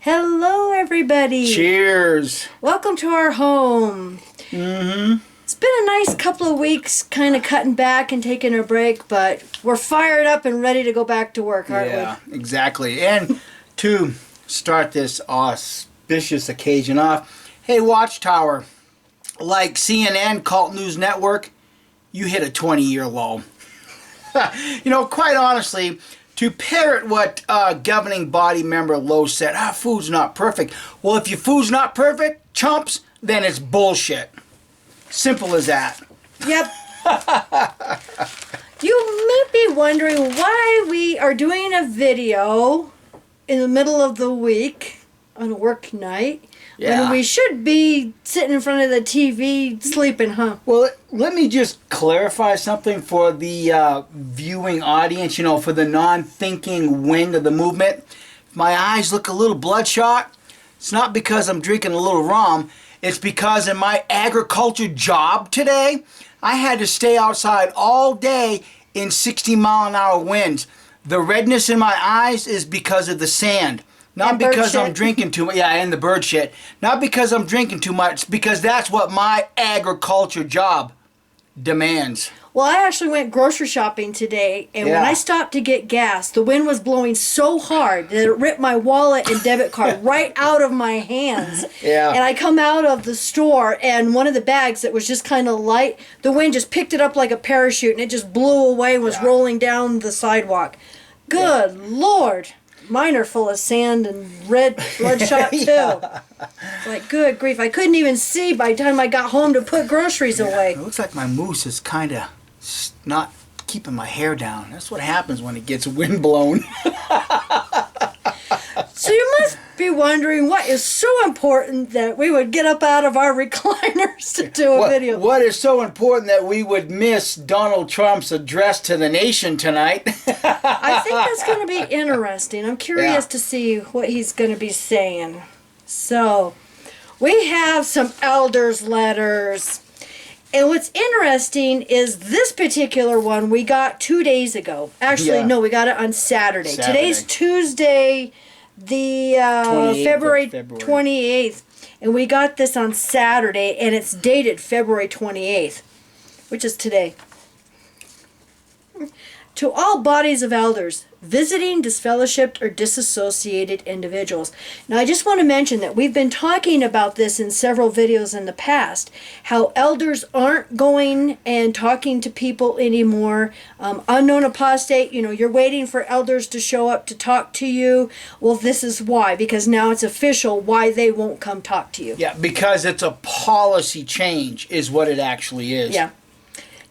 Hello, everybody. Cheers. Welcome to our home. It's been a nice couple of weeks kind of cutting back and taking a break, but we're fired up and ready to go back to work, aren't we? Yeah, exactly. And to start this auspicious occasion off, hey, Watchtower, like CNN, Cult News Network, you hit a 20-year low. You know, quite honestly, to parrot what governing body member Lowe said, food's not perfect. Well, if your food's not perfect, chumps, then it's bullshit. Simple as that. Yep. You may be wondering why we are doing a video in the middle of the week on a work night. Yeah. When we should be sitting in front of the TV sleeping, huh? Well, let me just clarify something for the viewing audience, you know, for the non-thinking wing of the movement. If my eyes look a little bloodshot, it's not because I'm drinking a little rum. It's because in my agriculture job today, I had to stay outside all day in 60-mile-an-hour winds. The redness in my eyes is because of the sand. Not because I'm drinking too much. Yeah, and the bird shit. Not because I'm drinking too much, because that's what my agriculture job demands. Well, I actually went grocery shopping today, and when I stopped to get gas, the wind was blowing so hard that it ripped my wallet and debit card right out of my hands. Yeah. And I come out of the store, and one of the bags that was just kind of light, the wind just picked it up like a parachute, and it just blew away and was rolling down the sidewalk. Good Lord. Mine are full of sand and red bloodshot too. It's like, good grief. I couldn't even see by the time I got home to put groceries away. It looks like my moose is kind of not keeping my hair down. That's what happens when it gets wind blown. So you must be wondering what is so important that we would get up out of our recliners to do a video. What is so important that we would miss Donald Trump's address to the nation tonight? I think that's going to be interesting. I'm curious to see what he's going to be saying. So, we have some elders' letters. And what's interesting is this particular one we got 2 days ago. Actually, no, we got it on Saturday. Today's Tuesday, the February 28th. And we got this on Saturday, and it's dated February 28th, which is today. To all bodies of elders, visiting disfellowshipped or disassociated individuals. Now, I just want to mention that we've been talking about this in several videos in the past, how elders aren't going and talking to people anymore. Unknown apostate, you know, you're waiting for elders to show up to talk to you. Well, this is why, because now it's official why they won't come talk to you. Yeah, because it's a policy change is what it actually is. Yeah.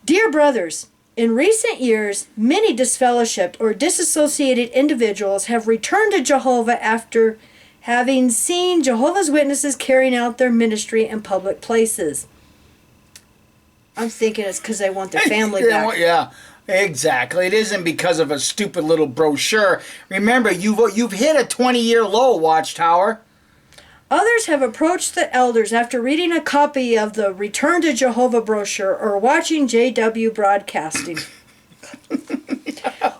Dear brothers, in recent years, many disfellowshipped or disassociated individuals have returned to Jehovah after having seen Jehovah's Witnesses carrying out their ministry in public places. I'm thinking it's because they want their family back. Yeah, exactly. It isn't because of a stupid little brochure. Remember, you've hit a 20-year low, Watchtower. Others have approached the elders after reading a copy of the Return to Jehovah brochure or watching JW broadcasting.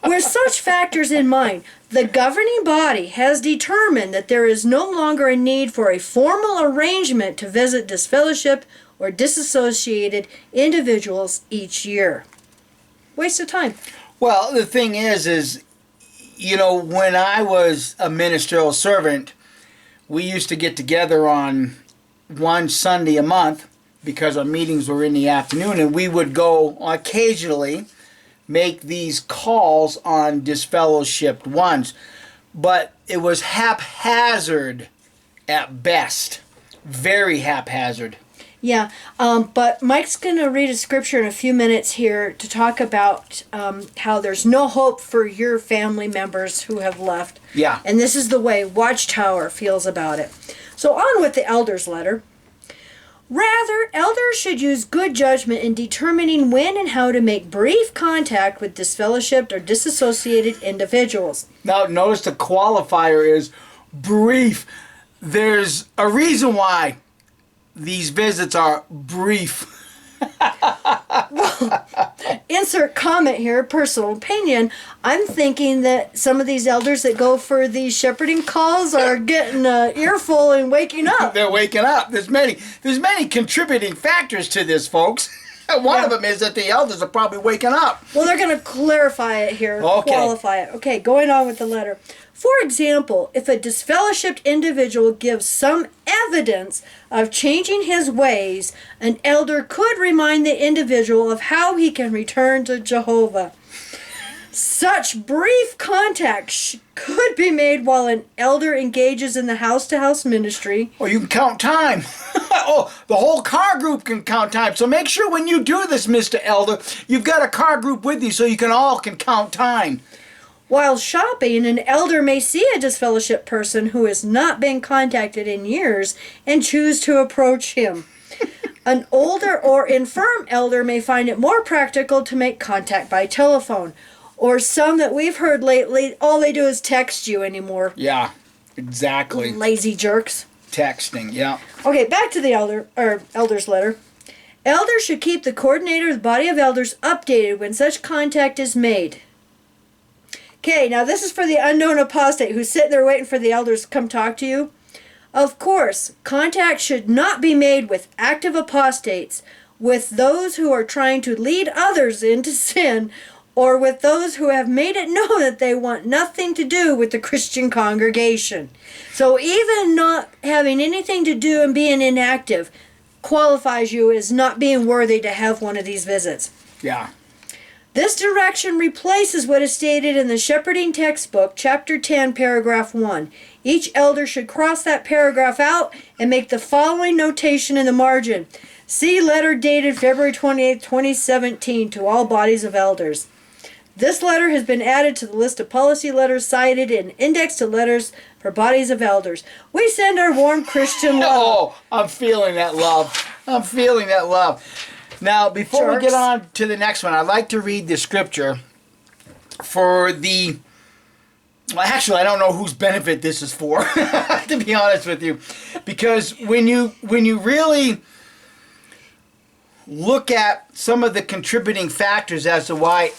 With such factors in mind, the governing body has determined that there is no longer a need for a formal arrangement to visit disfellowshipped or disassociated individuals each year. Waste of time. Well, the thing is, you know, when I was a ministerial servant, we used to get together on one Sunday a month because our meetings were in the afternoon, and we would go occasionally make these calls on disfellowshipped ones. But it was haphazard at best. Very haphazard. Yeah, but Mike's going to read a scripture in a few minutes here to talk about how there's no hope for your family members who have left. Yeah. And this is the way Watchtower feels about it. So on with the elders' letter. Rather, elders should use good judgment in determining when and how to make brief contact with disfellowshipped or disassociated individuals. Now, notice the qualifier is brief. There's a reason why these visits are brief. Insert comment here, personal opinion. I'm thinking that some of these elders that go for these shepherding calls are getting an earful and waking up. They're waking up. There's many contributing factors to this, folks. One of them is that the elders are probably waking up. Well, they're going to clarify it here, Okay. qualify it. Okay, going on with the letter. For example, if a disfellowshipped individual gives some evidence of changing his ways, an elder could remind the individual of how he can return to Jehovah. Such brief contact could be made while an elder engages in the house-to-house ministry. Or you can count time. Oh, the whole car group can count time. So make sure when you do this, Mr. Elder, you've got a car group with you so you can all count time. While shopping, an elder may see a disfellowshipped person who has not been contacted in years and choose to approach him. An older or infirm elder may find it more practical to make contact by telephone. Or some that we've heard lately, all they do is text you anymore. Yeah, exactly. Lazy jerks. Texting, yeah. Okay, back to the elder's letter. Elders should keep the coordinator of the body of elders updated when such contact is made. Okay, now this is for the unknown apostate who's sitting there waiting for the elders to come talk to you. Of course, contact should not be made with active apostates, with those who are trying to lead others into sin, or with those who have made it known that they want nothing to do with the Christian congregation. So even not having anything to do and being inactive qualifies you as not being worthy to have one of these visits. Yeah. This direction replaces what is stated in the Shepherding Textbook, Chapter 10, Paragraph 1. Each elder should cross that paragraph out and make the following notation in the margin. See letter dated February 28, 2017 to all bodies of elders. This letter has been added to the list of policy letters cited in Index to Letters for Bodies of Elders. We send our warm Christian love. Oh, I'm feeling that love. I'm feeling that love. Now, before we get on to the next one, I'd like to read the scripture for the... Well, actually, I don't know whose benefit this is for, to be honest with you. Because when you really look at some of the contributing factors as to why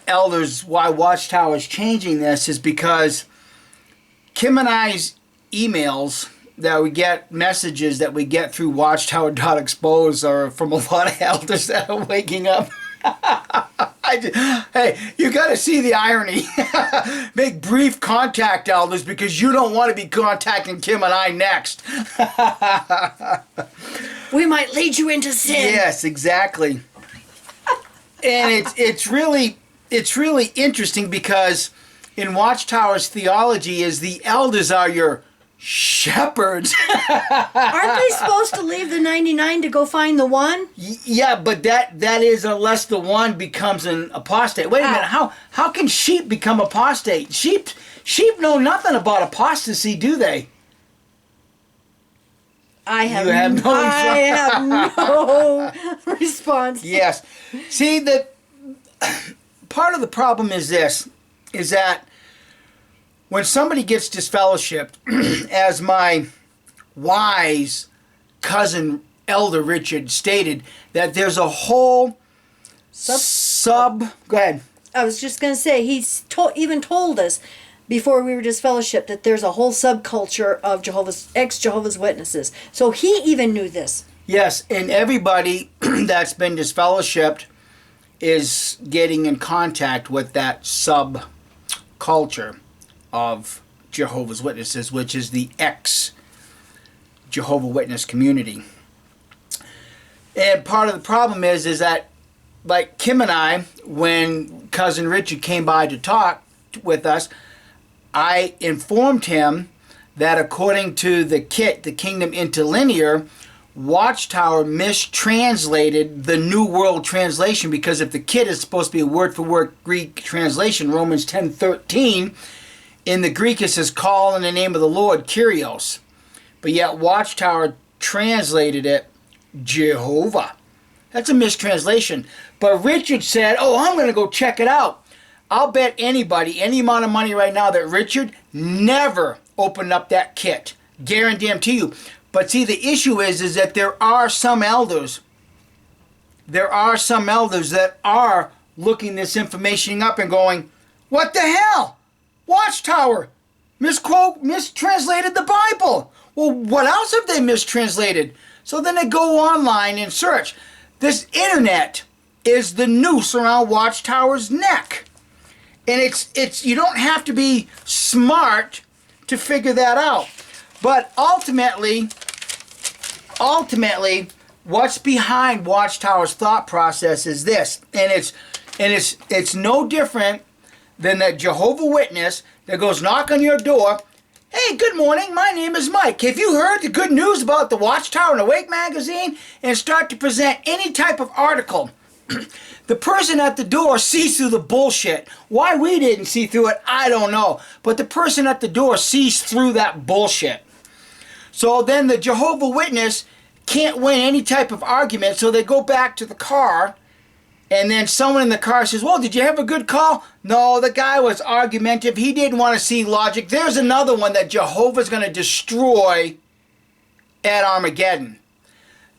Watchtower is changing this, is because Kim and I's emails that we get, messages that we get through Watchtower.expose are from a lot of elders that are waking up. Hey, you got to see the irony. Make brief contact, elders, because you don't want to be contacting Kim and I next. We might lead you into sin. Yes, exactly. And it's really interesting because in Watchtower's theology is the elders are your shepherds. Aren't they supposed to leave the 99 to go find the one? Yeah, but that is unless the one becomes an apostate. Wait a minute, how can sheep become apostate? Sheep know nothing about apostasy, do they? I have no response. Yes. See, part of the problem is this, is that when somebody gets disfellowshipped, as my wise cousin Elder Richard stated, that there's a whole go ahead. I was just going to say, even told us before we were disfellowshipped that there's a whole subculture of ex-Jehovah's Witnesses. So he even knew this. Yes, and everybody that's been disfellowshipped is getting in contact with that subculture of Jehovah's Witnesses, which is the ex-Jehovah Witness community. And part of the problem is that, like Kim and I, when Cousin Richard came by to talk with us, I informed him that according to the kit, the Kingdom Interlinear, Watchtower mistranslated the New World Translation, because if the kit is supposed to be a word-for-word Greek translation, Romans 10:13, in the Greek it says, call in the name of the Lord, Kyrios. But yet Watchtower translated it, Jehovah. That's a mistranslation. But Richard said, oh, I'm going to go check it out. I'll bet anybody, any amount of money right now, that Richard never opened up that kit. Guarantee you. But see, the issue is that there are some elders there are some elders that are looking this information up and going, what the hell? Watchtower mistranslated the Bible. Well, what else have they mistranslated? So then they go online and search. This internet is the noose around Watchtower's neck. And it's you don't have to be smart to figure that out. But ultimately, what's behind Watchtower's thought process is this, and it's no different than that Jehovah's Witness that goes knock on your door. Hey, good morning. My name is Mike. Have you heard the good news about the Watchtower and Awake magazine? And start to present any type of article. The person at the door sees through the bullshit. Why we didn't see through it, I don't know. But the person at the door sees through that bullshit. So then the Jehovah's Witness can't win any type of argument, so they go back to the car, and then someone in the car says, well, did you have a good call? No, the guy was argumentative. He didn't want to see logic. There's another one that Jehovah's going to destroy at Armageddon.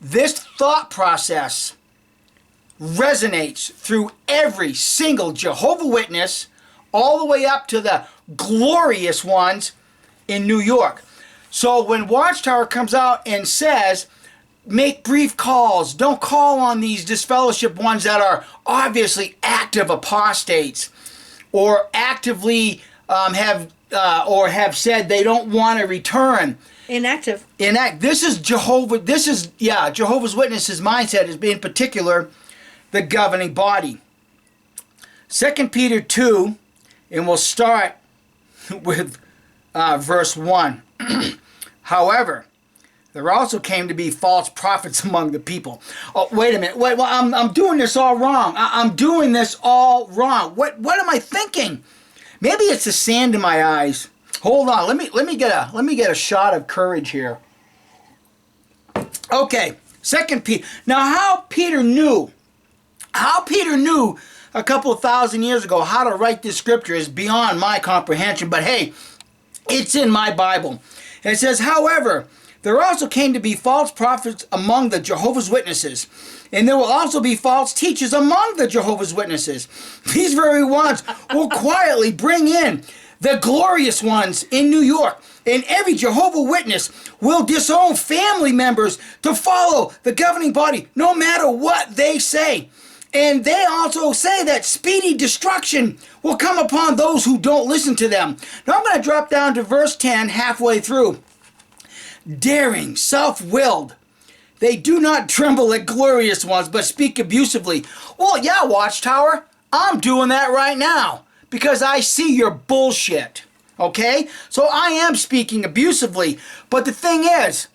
This thought process resonates through every single Jehovah's Witness, all the way up to the glorious ones in New York. So when Watchtower comes out and says, make brief calls, don't call on these disfellowship ones that are obviously active apostates, or actively have said they don't want to return. Inactive. This is Jehovah's Witnesses' mindset is in particular the governing body. 2 Peter 2, and we'll start with verse 1. However, there also came to be false prophets among the people. Oh, wait a minute. Wait, well, I'm doing this all wrong. I'm doing this all wrong. What am I thinking? Maybe it's the sand in my eyes. Hold on. Let me get a shot of courage here. Okay, 2 Peter. Now, how Peter knew a couple of thousand years ago how to write this scripture is beyond my comprehension. But hey, it's in my Bible. And it says, however, there also came to be false prophets among the Jehovah's Witnesses, and there will also be false teachers among the Jehovah's Witnesses. These very ones will quietly bring in the glorious ones in New York, and every Jehovah's Witness will disown family members to follow the governing body, no matter what they say. And they also say that speedy destruction will come upon those who don't listen to them. Now I'm going to drop down to verse 10 halfway through. Daring, self-willed. They do not tremble at glorious ones, but speak abusively. Well, yeah, Watchtower, I'm doing that right now because I see your bullshit. Okay? So I am speaking abusively. But the thing is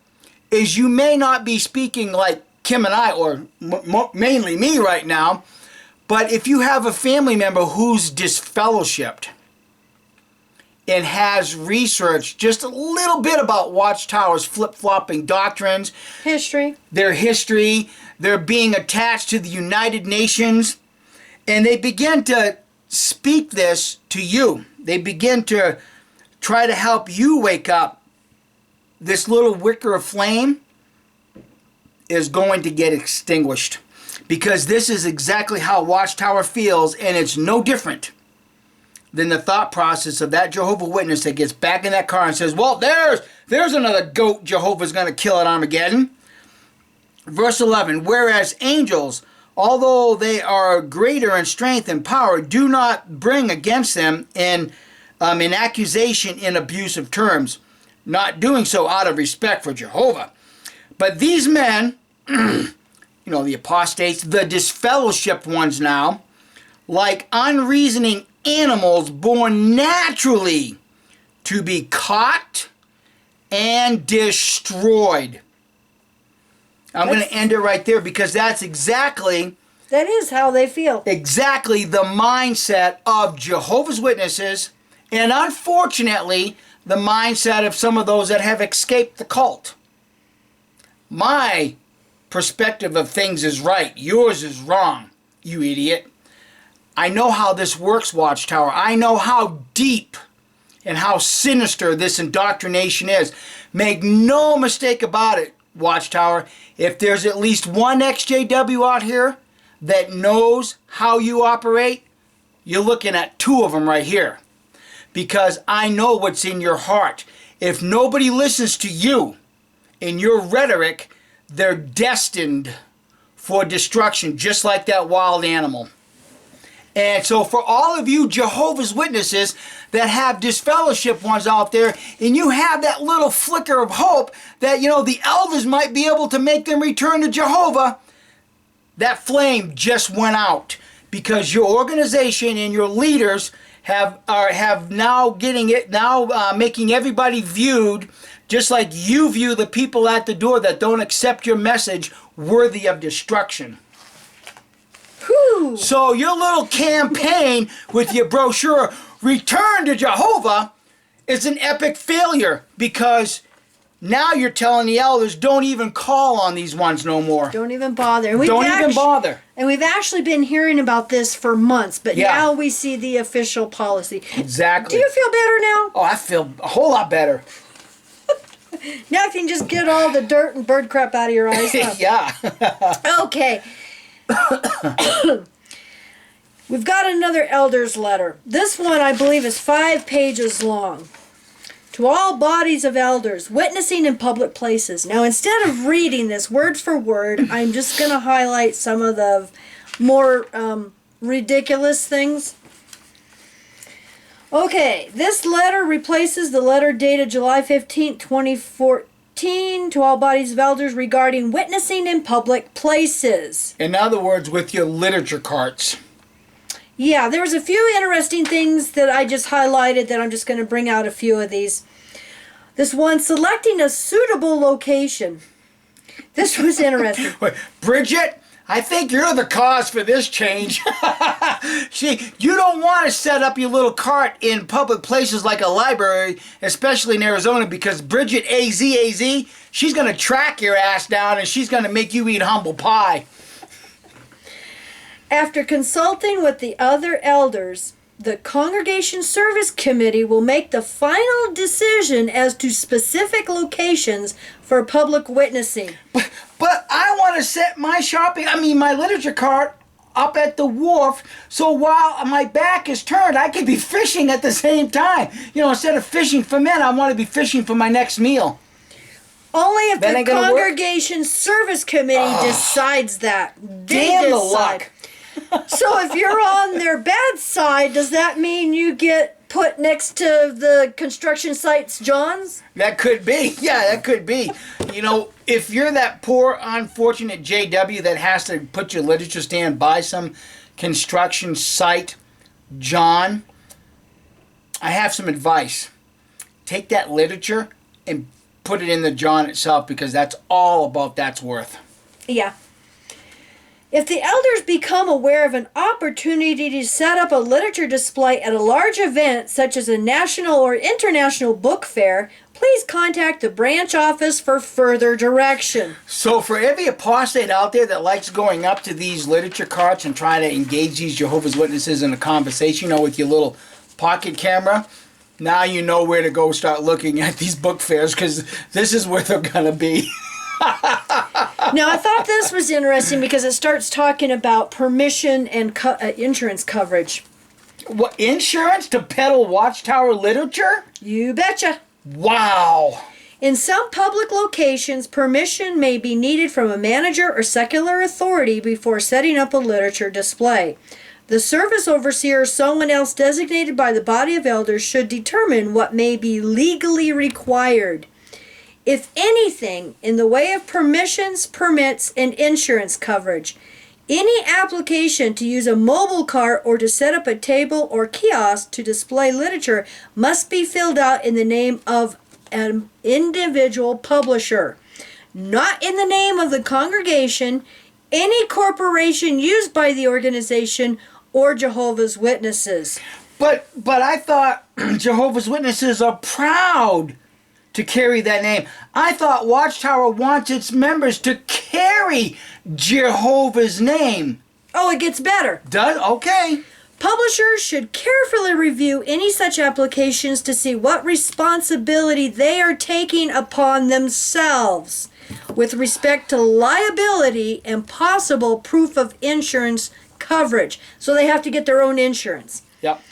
you may not be speaking like Kim and I, or mainly me right now, but if you have a family member who's disfellowshipped and has researched just a little bit about Watchtower's flip-flopping doctrines, their history, their being attached to the United Nations, and they begin to speak this to you. They begin to try to help you wake up. This little wicker of flame is going to get extinguished, because this is exactly how Watchtower feels, and it's no different than the thought process of that Jehovah's Witness that gets back in that car and says, well, there's another goat Jehovah's going to kill at Armageddon. Verse 11, whereas angels, although they are greater in strength and power, do not bring against them an accusation in abusive terms, not doing so out of respect for Jehovah. But these men, the apostates, the disfellowshipped ones now, like unreasoning animals born naturally to be caught and destroyed. I'm going to end it right there, because that is how they feel. Exactly the mindset of Jehovah's Witnesses, and unfortunately, the mindset of some of those that have escaped the cult. My perspective of things is right. Yours is wrong, you idiot. I know how this works, Watchtower. I know how deep and how sinister this indoctrination is. Make no mistake about it, Watchtower. If there's at least one XJW out here that knows how you operate, you're looking at two of them right here. Because I know what's in your heart. If nobody listens to you in your rhetoric, they're destined for destruction, just like that wild animal. And so for all of you Jehovah's Witnesses that have disfellowship ones out there, and you have that little flicker of hope that, you know, the elders might be able to make them return to Jehovah, that flame just went out because your organization and your leaders have now making everybody viewed just like you view the people at the door that don't accept your message worthy of destruction. Whew. So your little campaign with your brochure, Return to Jehovah, is an epic failure because now you're telling the elders, don't even call on these ones no more. Don't even bother. And Don't even bother. And we've actually been hearing about this for months, but now we see the official policy. Exactly. Do you feel better now? Oh, I feel a whole lot better. Now you can just get all the dirt and bird crap out of your eyes. Huh? Yeah. Okay. We've got another elder's letter. This one, I believe, is 5 pages long. To all bodies of elders, witnessing in public places. Now, instead of reading this word for word, I'm just going to highlight some of the more ridiculous things. Okay, this letter replaces the letter dated July 15, 2014, to all bodies of elders regarding witnessing in public places. In other words, with your literature carts. Yeah, there was a few interesting things that I just highlighted that I'm just going to bring out a few of these. This one, selecting a suitable location. This was interesting. Wait, Bridget, I think you're the cause for this change. See, you don't want to set up your little cart in public places like a library, especially in Arizona, because Bridget AZ, she's going to track your ass down and she's going to make you eat humble pie. After consulting with the other elders, the Congregation Service Committee will make the final decision as to specific locations for public witnessing. But I want to set my my literature cart up at the wharf, so while my back is turned, I can be fishing at the same time. You know, instead of fishing for men, I want to be fishing for my next meal. Only if the Congregation Service Committee decides that. Damn the luck. So if you're on their bad side, does that mean you get put next to the construction site's Johns? That could be. Yeah, that could be. You know, if you're that poor, unfortunate JW that has to put your literature stand by some construction site, John, I have some advice. Take that literature and put it in the John itself, because that's all about that's worth. Yeah. If the elders become aware of an opportunity to set up a literature display at a large event, such as a national or international book fair, please contact the branch office for further direction. So for every apostate out there that likes going up to these literature carts and trying to engage these Jehovah's Witnesses in a conversation, you know, with your little pocket camera, now you know where to go start looking at these book fairs, because this is where they're going to be. Now, I thought this was interesting because it starts talking about permission and insurance coverage. What, insurance to peddle Watchtower literature? You betcha. Wow. In some public locations, permission may be needed from a manager or secular authority before setting up a literature display. The service overseer or someone else designated by the body of elders should determine what may be legally required. If anything, in the way of permissions, permits, and insurance coverage, any application to use a mobile cart or to set up a table or kiosk to display literature must be filled out in the name of an individual publisher, not in the name of the congregation, any corporation used by the organization, or Jehovah's Witnesses. But I thought Jehovah's Witnesses are proud to carry that name. I thought Watchtower wants its members to carry Jehovah's name. Oh, it gets better. Does? Okay. Publishers should carefully review any such applications to see what responsibility they are taking upon themselves. with respect to liability and possible proof of insurance coverage. So they have to get their own insurance. Yep.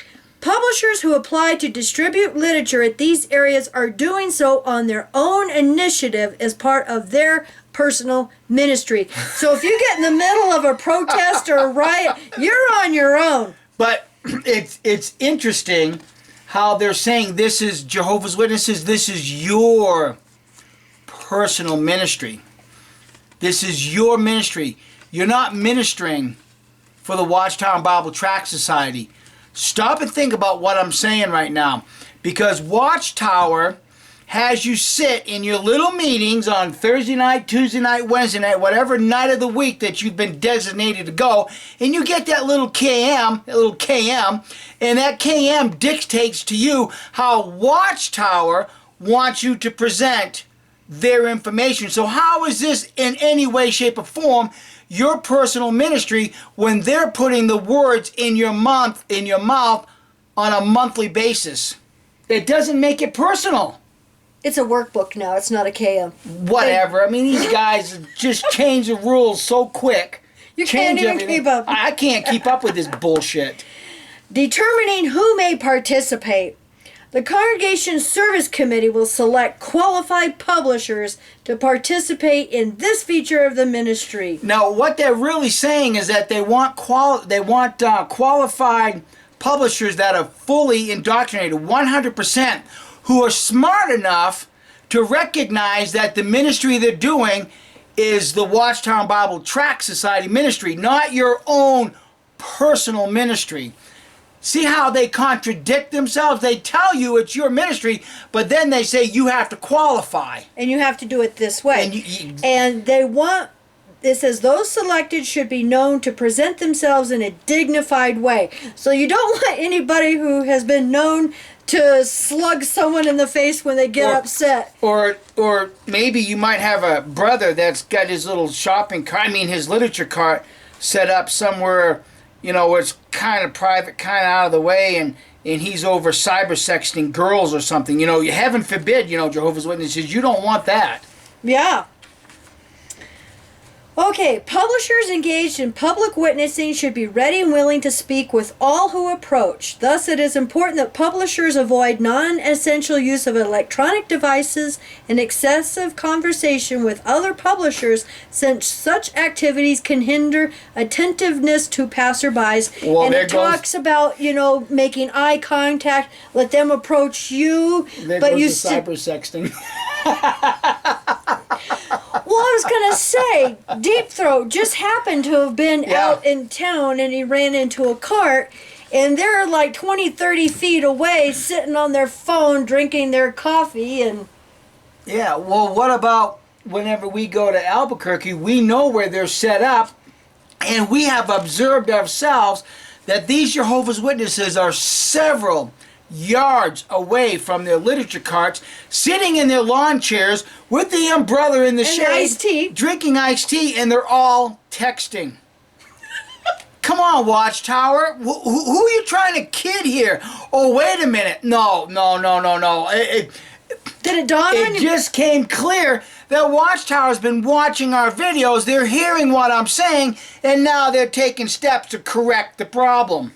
Publishers who apply to distribute literature at these areas are doing so on their own initiative as part of their personal ministry. So if you get in the middle of a protest or a riot, you're on your own. But it's interesting how they're saying this is Jehovah's Witnesses, this is your personal ministry. This is your ministry. You're not ministering for the Watchtower Bible Tract Society. Stop and think about what I'm saying right now. Because Watchtower has you sit in your little meetings on Thursday night, Tuesday night, Wednesday night, whatever night of the week that you've been designated to go, and you get that little KM, and that KM dictates to you how Watchtower wants you to present their information. So how is this in any way, shape, or form your personal ministry when they're putting the words in your mouth on a monthly basis? It doesn't make it personal. It's a workbook now. It's not a KM. Whatever. I mean, these guys just change the rules so quick. You can't even keep up. I can't keep up with this bullshit. Determining who may participate. The Congregation Service Committee will select qualified publishers to participate in this feature of the ministry. Now, what they're really saying is that they want qualified publishers that are fully indoctrinated, 100%, who are smart enough to recognize that the ministry they're doing is the Watchtower Bible Tract Society ministry, not your own personal ministry. See how they contradict themselves? They tell you it's your ministry, but then they say you have to qualify. And you have to do it this way. And they want, it says, those selected should be known to present themselves in a dignified way. So you don't want anybody who has been known to slug someone in the face when they get upset. Or maybe you might have a brother that's got his little shopping cart, his literature cart set up somewhere, where it's kind of private, kind of out of the way, and he's over cyber sexting girls or something. Heaven forbid, Jehovah's Witnesses, you don't want that. Yeah. Okay, publishers engaged in public witnessing should be ready and willing to speak with all who approach. Thus, it is important that publishers avoid non-essential use of electronic devices and excessive conversation with other publishers, since such activities can hinder attentiveness to passerbys. Well, and it talks about, making eye contact, let them approach you. There but goes you the cyber sexting. Well, I was going to say, Deep Throat just happened to have been out in town, and he ran into a cart, and they're like 20, 30 feet away sitting on their phone drinking their coffee. And yeah, well, what about whenever we go to Albuquerque, we know where they're set up, and we have observed ourselves that these Jehovah's Witnesses are several yards away from their literature carts, sitting in their lawn chairs with the umbrella in the shade, iced tea, drinking iced tea, and they're all texting. Come on, Watchtower. Who are you trying to kid here? Oh, wait a minute. No. Did it dawn on you? It just came clear that Watchtower's been watching our videos. They're hearing what I'm saying, and now they're taking steps to correct the problem.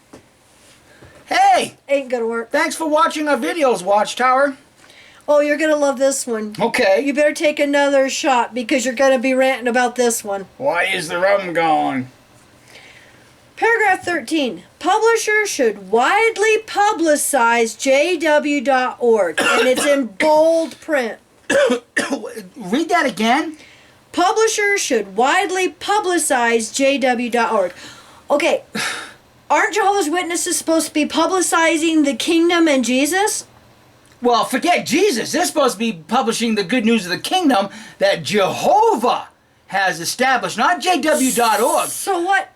Hey! Ain't gonna work. Thanks for watching our videos, Watchtower. Oh, you're gonna love this one. Okay. You better take another shot because you're gonna be ranting about this one. Why is the rum gone? Paragraph 13. Publishers should widely publicize jw.org, and it's in bold print. Read that again. Publishers should widely publicize jw.org. Okay. Aren't Jehovah's Witnesses supposed to be publicizing the kingdom and Jesus? Well, forget Jesus. They're supposed to be publishing the good news of the kingdom that Jehovah has established, not jw.org. So what?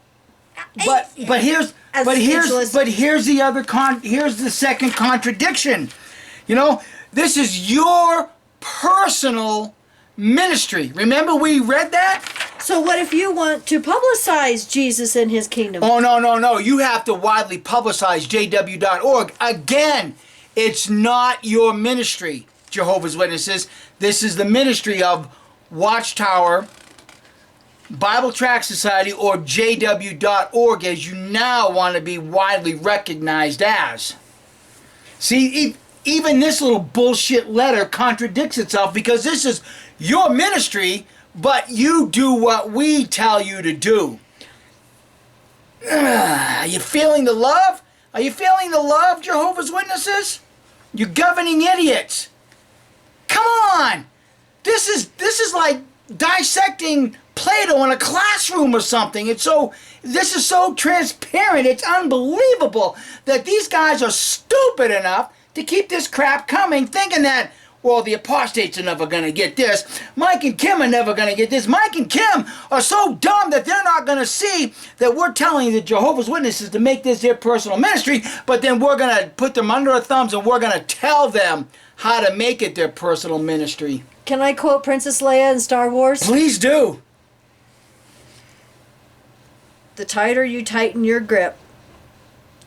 But here's the second contradiction. This is your personal ministry. Remember we read that? So what if you want to publicize Jesus and his kingdom? Oh, no. You have to widely publicize jw.org. Again, it's not your ministry, Jehovah's Witnesses. This is the ministry of Watchtower, Bible Tract Society, or JW.org as you now want to be widely recognized as. See, even this little bullshit letter contradicts itself because this is your ministry, but you do what we tell you to do. Are you feeling the love? Are you feeling the love, Jehovah's Witnesses? You governing idiots. Come on! This is like dissecting Plato in a classroom or something. This is so transparent. It's unbelievable that these guys are stupid enough to keep this crap coming, thinking that, well, the apostates are never going to get this. Mike and Kim are never going to get this. Mike and Kim are so dumb that they're not going to see that we're telling the Jehovah's Witnesses to make this their personal ministry, but then we're going to put them under our thumbs and we're going to tell them how to make it their personal ministry. Can I quote Princess Leia in Star Wars? Please do. The tighter you tighten your grip,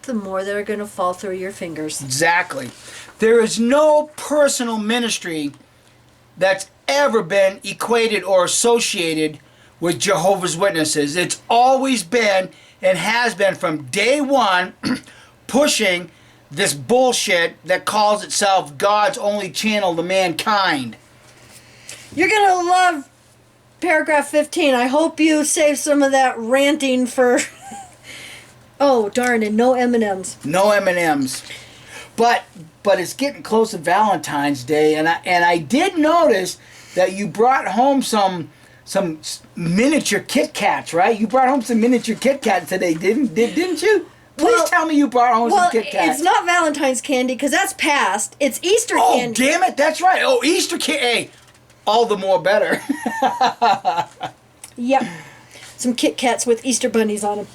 the more they're going to fall through your fingers. Exactly. There is no personal ministry that's ever been equated or associated with Jehovah's Witnesses. It's always been and has been from day one pushing this bullshit that calls itself God's only channel to mankind. You're going to love paragraph 15. I hope you save some of that ranting for... Oh, darn, and no M&Ms. No M&Ms. But it's getting close to Valentine's Day, and I did notice that you brought home some miniature Kit Kats, right? You brought home some miniature Kit Kats today, didn't you? Please tell me you brought home some Kit Kats. It's not Valentine's candy because that's past. It's Easter candy. Oh, damn it, that's right. Oh, Easter candy. Hey, all the more better. Yep. Some Kit Kats with Easter bunnies on them.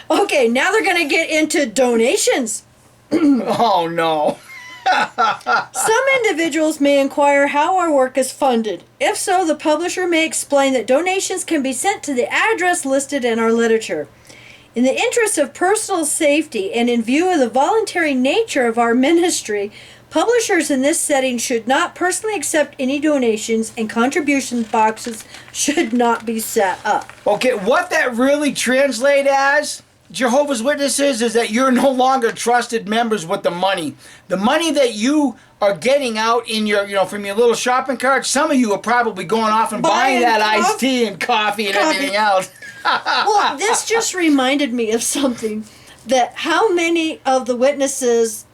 Okay, now they're going to get into donations. Oh, no. Some individuals may inquire how our work is funded. If so, the publisher may explain that donations can be sent to the address listed in our literature. In the interest of personal safety and in view of the voluntary nature of our ministry, publishers in this setting should not personally accept any donations and contribution boxes should not be set up. Okay, what that really translates as, Jehovah's Witnesses, is that you're no longer trusted members with the money. The money that you are getting out in your, from your little shopping cart, some of you are probably going off and buying that iced tea and coffee and everything else. Well, this just reminded me of something, that how many of the witnesses,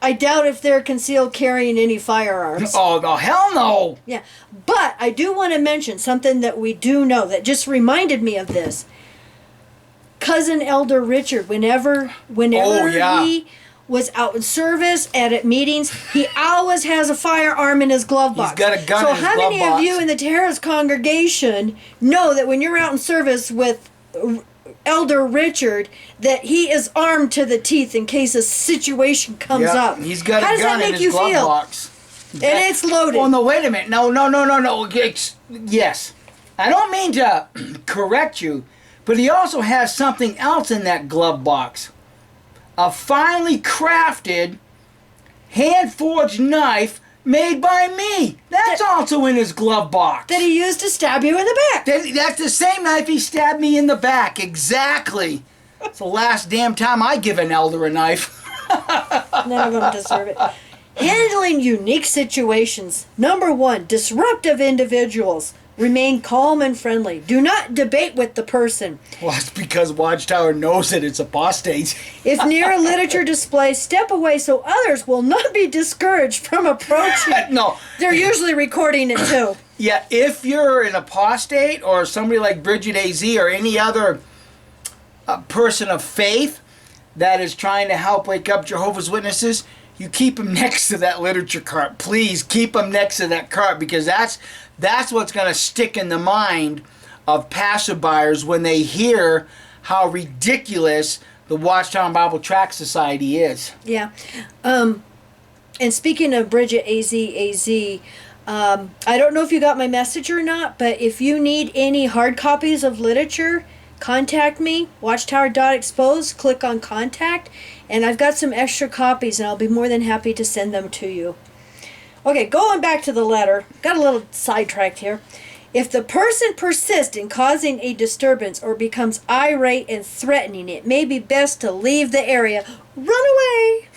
I doubt if they're concealed carrying any firearms. Oh, no, hell no. Yeah, but I do want to mention something that we do know that just reminded me of this. Cousin Elder Richard, whenever he was out in service, at meetings, he always has a firearm in his glove box. He's got a gun in his glove box. So how many of you in the Terrace congregation know that when you're out in service with Elder Richard, that he is armed to the teeth in case a situation comes up? He's got a gun in his glove box. And it's loaded. Well, no, wait a minute. No. Yes. I don't mean to correct you, but he also has something else in that glove box. A finely crafted, hand-forged knife made by me. That's also in his glove box. That he used to stab you in the back. That's the same knife he stabbed me in the back. Exactly. It's the last damn time I give an elder a knife. None of them deserve it. Handling unique situations. Number 1, disruptive individuals. Remain calm and friendly. Do not debate with the person. Well, that's because Watchtower knows that it's apostate. If near a literature display, step away so others will not be discouraged from approaching. No. They're usually recording it too. Yeah, if you're an apostate or somebody like Bridget AZ or any other person of faith that is trying to help wake up Jehovah's Witnesses, you keep them next to that literature cart. Please keep them next to that cart, because that's what's going to stick in the mind of passerbyers when they hear how ridiculous the Watchtower Bible Tract Society is. Yeah. And speaking of Bridget AZ, I don't know if you got my message or not, but if you need any hard copies of literature, contact me, watchtower.expose, click on contact, and I've got some extra copies, and I'll be more than happy to send them to you. Okay, going back to the letter, got a little sidetracked here. If the person persists in causing a disturbance or becomes irate and threatening, it may be best to leave the area. Run away!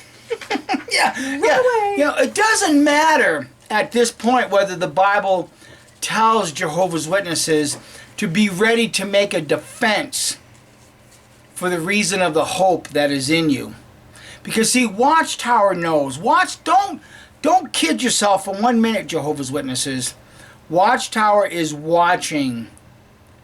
Run away! You know, it doesn't matter at this point whether the Bible tells Jehovah's Witnesses to be ready to make a defense for the reason of the hope that is in you. Because see, Watchtower knows. Don't kid yourself for 1 minute, Jehovah's Witnesses. Watchtower is watching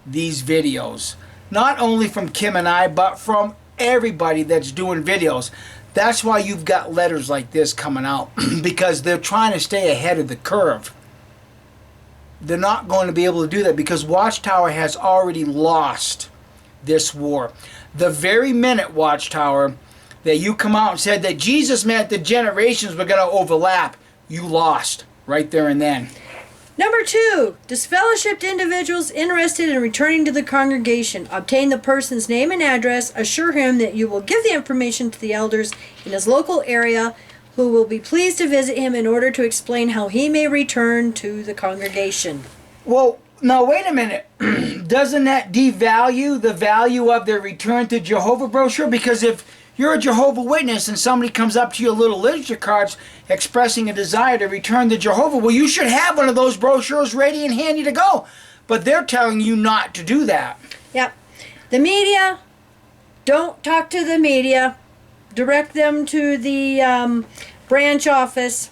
these videos. Not only from Kim and I, but from everybody that's doing videos. That's why you've got letters like this coming out. Because they're trying to stay ahead of the curve. They're not going to be able to do that because Watchtower has already lost this war. The very minute, Watchtower, that you come out and said that Jesus meant the generations were going to overlap, you lost right there and then. Number 2, disfellowshipped individuals interested in returning to the congregation. Obtain the person's name and address. Assure him that you will give the information to the elders in his local area who will be pleased to visit him in order to explain how he may return to the congregation. Well, now wait a minute. Doesn't that devalue the value of their Return to Jehovah brochure? Because if you're a Jehovah Witness and somebody comes up to your little literature cards expressing a desire to return to Jehovah, well, you should have one of those brochures ready and handy to go. But they're telling you not to do that. Yep. The media, don't talk to the media. Direct them to the branch office.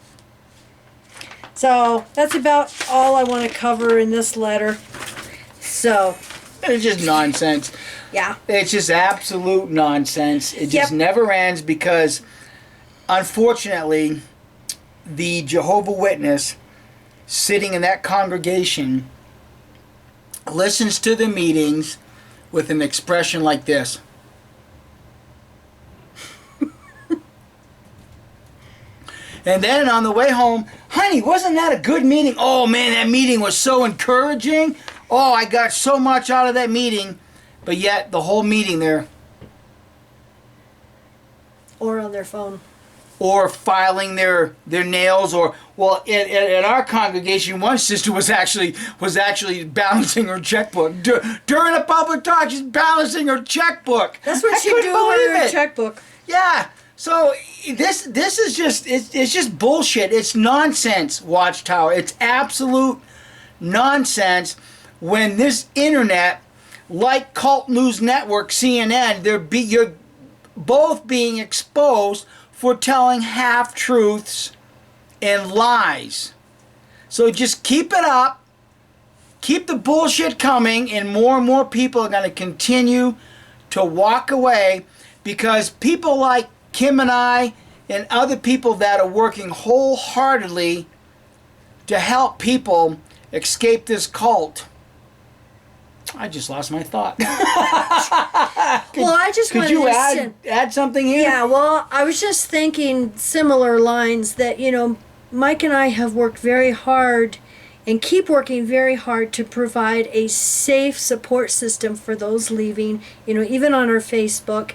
So that's about all I want to cover in this letter. So it's just nonsense. Yeah. It's just absolute nonsense. It just never ends because, unfortunately, the Jehovah Witness sitting in that congregation listens to the meetings with an expression like this. And then on the way home, honey, wasn't that a good meeting? Oh man, that meeting was so encouraging. Oh, I got so much out of that meeting. But yet, the whole meeting there. Or on their phone. Or filing their nails, or well, in our congregation, one sister was actually balancing her checkbook during a public talk. She's balancing her checkbook. That's what she do with her checkbook. Yeah. So this is just it's just bullshit. It's nonsense, Watchtower. It's absolute nonsense when this internet, like Cult News Network, CNN, you're both being exposed for telling half-truths and lies. So just keep it up. Keep the bullshit coming, and more people are going to continue to walk away because people like Kim and I and other people that are working wholeheartedly to help people escape this cult. I just lost my thought. Could you add something here? Yeah, well, I was just thinking similar lines that, Mike and I have worked very hard and keep working very hard to provide a safe support system for those leaving, even on our Facebook.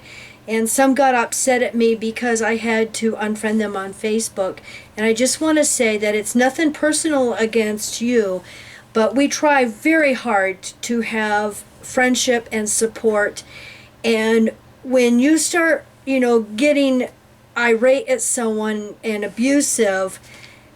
And some got upset at me because I had to unfriend them on Facebook. And I just want to say that it's nothing personal against you, but we try very hard to have friendship and support. And when you start, getting irate at someone and abusive,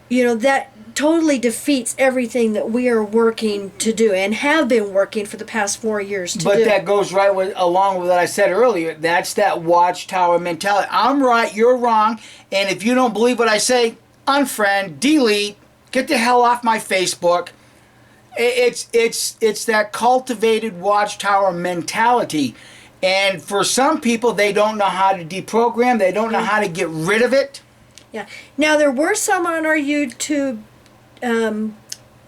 that totally defeats everything that we are working to do and have been working for the past 4 years to do. But that goes right along with what I said earlier. That's that Watchtower mentality. I'm right, you're wrong, and if you don't believe what I say, unfriend, delete, get the hell off my Facebook. It's that cultivated Watchtower mentality. And for some people, they don't know how to deprogram. They don't know how to get rid of it. Yeah. Now, there were some on our YouTube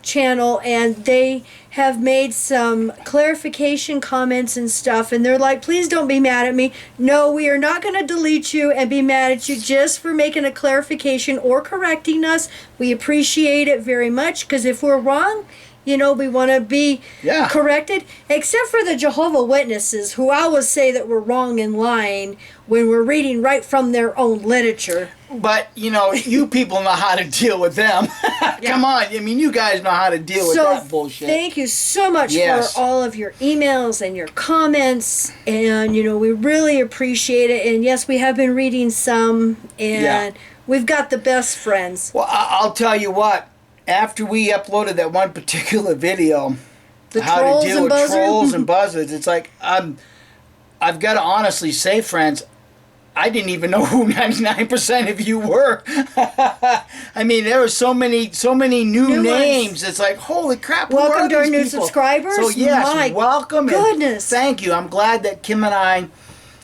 channel, and they have made some clarification comments and stuff, and they're like, please don't be mad at me. No, we are not going to delete you and be mad at you just for making a clarification or correcting us. We appreciate it very much, because if we're wrong, we want to be corrected, except for the Jehovah Witnesses, who I always say that we're wrong and lying when we're reading right from their own literature. But, you know, you people know how to deal with them. Come on. I mean, you guys know how to deal with that bullshit. Thank you so much for all of your emails and your comments. And, you know, we really appreciate it. And, yes, we have been reading some. And we've got the best friends. Well, I'll tell you what. After we uploaded that one particular video, how to deal with trolls and buzzards, it's like, I've got to honestly say, friends, I didn't even know who 99% of you were. I mean, there were so many new names. It's like, holy crap! Welcome to our new subscribers. So yes, welcome. Goodness, and thank you. I'm glad that Kim and I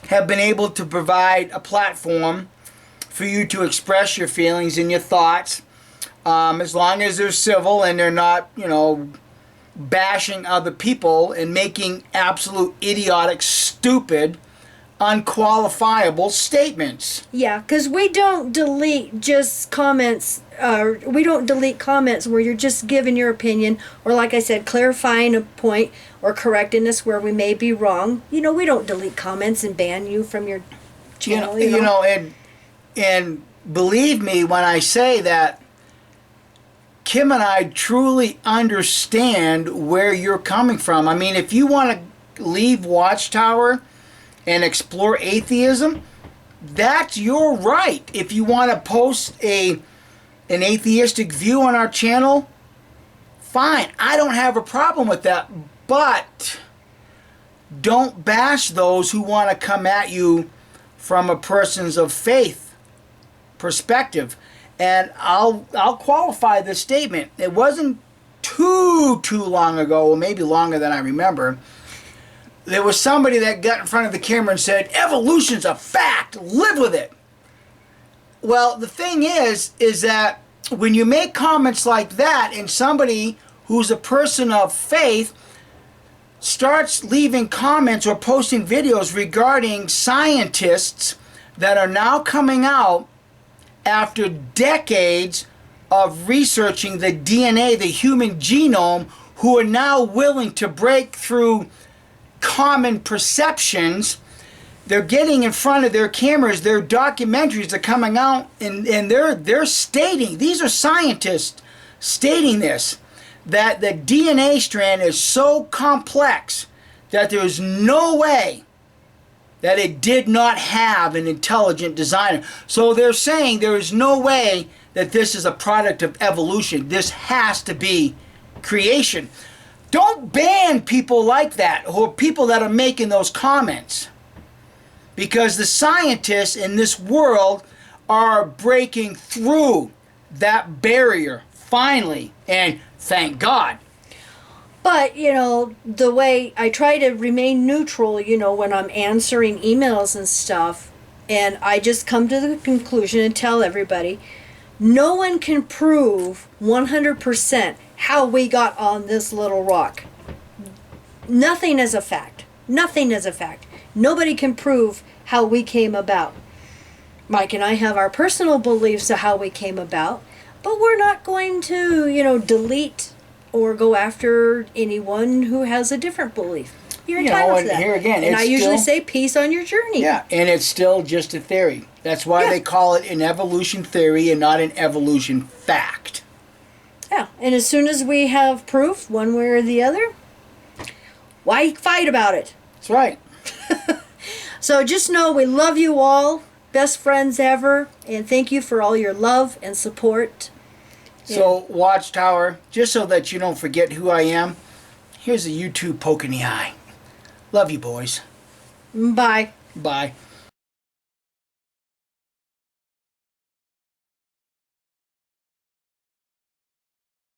have been able to provide a platform for you to express your feelings and your thoughts, as long as they're civil and they're not, you know, bashing other people and making absolute idiotic, stupid, unqualifiable statements. Yeah, because we don't delete just comments. We don't delete comments where you're just giving your opinion, or like I said, clarifying a point or correcting us where we may be wrong. You know, we don't delete comments and ban you from your channel. You know, and believe me when I say that Kim and I truly understand where you're coming from. I mean, if you want to leave Watchtower and explore atheism, that's your right. If you want to post an atheistic view on our channel, fine. I don't have a problem with that. But don't bash those who want to come at you from a person's of faith perspective. And I'll qualify this statement. It wasn't too long ago, or maybe longer than I remember, there was somebody that got in front of the camera and said, evolution's a fact, live with it. Well, the thing is that when you make comments like that and somebody who's a person of faith starts leaving comments or posting videos regarding scientists that are now coming out after decades of researching the DNA, the human genome, who are now willing to break through common perceptions, they're getting in front of their cameras, their documentaries are coming out, and they're stating, these are scientists stating this, that the DNA strand is so complex that there's no way that it did not have an intelligent designer. So they're saying there is no way that this is a product of evolution. This has to be creation. Don't ban people like that, or people that are making those comments. Because the scientists in this world are breaking through that barrier, finally, and thank God. But, you know, the way I try to remain neutral, you know, when I'm answering emails and stuff, and I just come to the conclusion and tell everybody, no one can prove 100% how we got on this little rock. Nothing is a fact. Nothing is a fact. Nobody can prove how we came about. Mike and I have our personal beliefs of how we came about, but we're not going to, you know, delete or go after anyone who has a different belief. You're entitled to that. Here again, and I usually say peace on your journey. Yeah, and it's still just a theory. That's why they call it an evolution theory and not an evolution fact. Yeah, and as soon as we have proof, one way or the other, why fight about it? That's right. So just know we love you all, best friends ever, and thank you for all your love and support. So, Watchtower, just so that you don't forget who I am, here's a YouTube poke in the eye. Love you, boys. Bye. Bye.